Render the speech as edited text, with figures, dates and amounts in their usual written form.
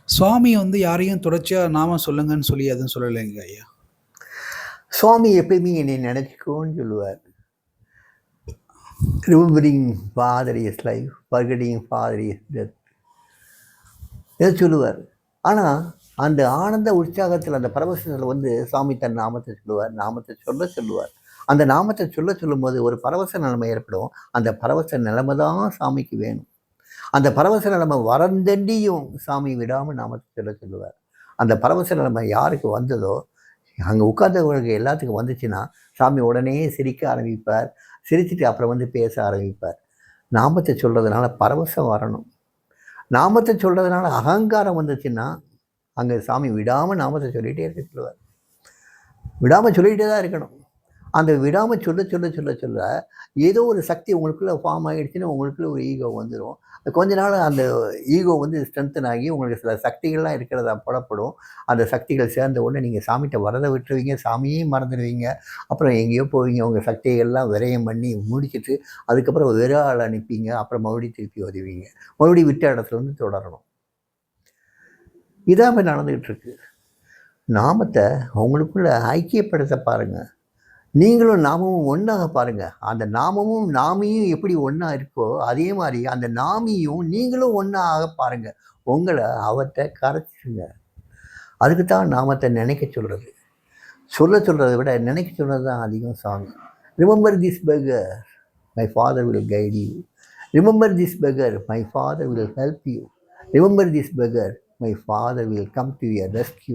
சுவாமி வந்து யாரையும் தொடர்ச்சியா நாமம் சொல்லுங்கன்னு சொல்லி எதுவும் சொல்லலைங்க ஐயா. சுவாமி எப்பயுமே என்னை நினைச்சுக்கோன்னு சொல்லுவார். Remembering father is life, forgetting father is death. இதை சொல்லுவார். ஆனால் அந்த ஆனந்த உற்சாகத்தில், அந்த பரவசத்தில் வந்து சாமி தன் நாமத்தை சொல்லுவார், நாமத்தை சொல்லுவார். அந்த நாமத்தை சொல்லும்போது ஒரு பரவச நிலைமை ஏற்படும். அந்த பரவச நிலைமை தான் சாமிக்கு வேணும். அந்த பரவச நிலைமை வரந்தண்டியும் சாமி விடாமல் நாமத்தை சொல்லுவார். அந்த பரவச நிலைமை யாருக்கு வந்ததோ, அங்கே உட்கார்ந்தவங்களுக்கு எல்லாத்துக்கும் வந்துச்சுன்னா சாமி உடனே சிரிக்க ஆரம்பிப்பார். சிரிச்சுட்டு அப்புறம் வந்து பேச ஆரம்பிப்பார். நாமத்தை சொல்கிறதுனால பரவசம் வரணும். நாமத்தை சொல்கிறதுனால அகங்காரம் வந்துச்சுன்னா அங்கே சாமி விடாமல் நாமத்தை சொல்லிகிட்டே இருக்க சொல்லுவார். விடாமல் சொல்லிகிட்டே தான் இருக்கணும். அந்த விடாமல் சொல்ல ஏதோ ஒரு சக்தி உங்களுக்குள்ளே ஃபார்ம் ஆகிடுச்சுன்னு உங்களுக்குள்ள ஒரு ஈகோ வந்துடும். கொஞ்ச நாள் அந்த ஈகோ வந்து ஸ்ட்ரென்தன் ஆகி உங்களுக்கு சில சக்திகள்லாம் இருக்கிறதா புலப்படும். அந்த சக்திகள் சேர்ந்த உடனே நீங்கள் சாமிகிட்ட வரதை விட்டுருவீங்க, சாமியே மறந்துடுவீங்க. அப்புறம் எங்கேயோ போவீங்க, உங்கள் சக்திகள்லாம் விரயம் பண்ணி முடிச்சுட்டு அதுக்கப்புறம் வெறும் ஆள் அனுப்பிங்க. அப்புறம் மறுபடியும் திருப்பி வருவீங்க. மறுபடியும் விட்ட இடத்துல வந்து தொடரணும். இதான் இப்போ நடந்துக்கிட்டு இருக்கு. நாமத்தை உங்களுக்குள்ள ஐக்கியப்படுத்த பாருங்கள். நீங்களும் நாமமும் ஒன்றாக பாருங்கள். அந்த நாமமும் நாமியும் எப்படி ஒன்றா இருக்கோ அதே மாதிரி அந்த நாமியும் நீங்களும் ஒன்றாக பாருங்கள். உங்களை அவர்கிட்ட கரைச்சிடுங்க. அதுக்கு தான் நாமத்தை நினைக்க சொல்கிறது. சொல்கிறத விட நினைக்க சொல்கிறது தான் அதிகம் சாமி. Remember this beggar, my father will guide you. Remember this beggar, my father will help you. Remember this beggar, my father will come to your rescue.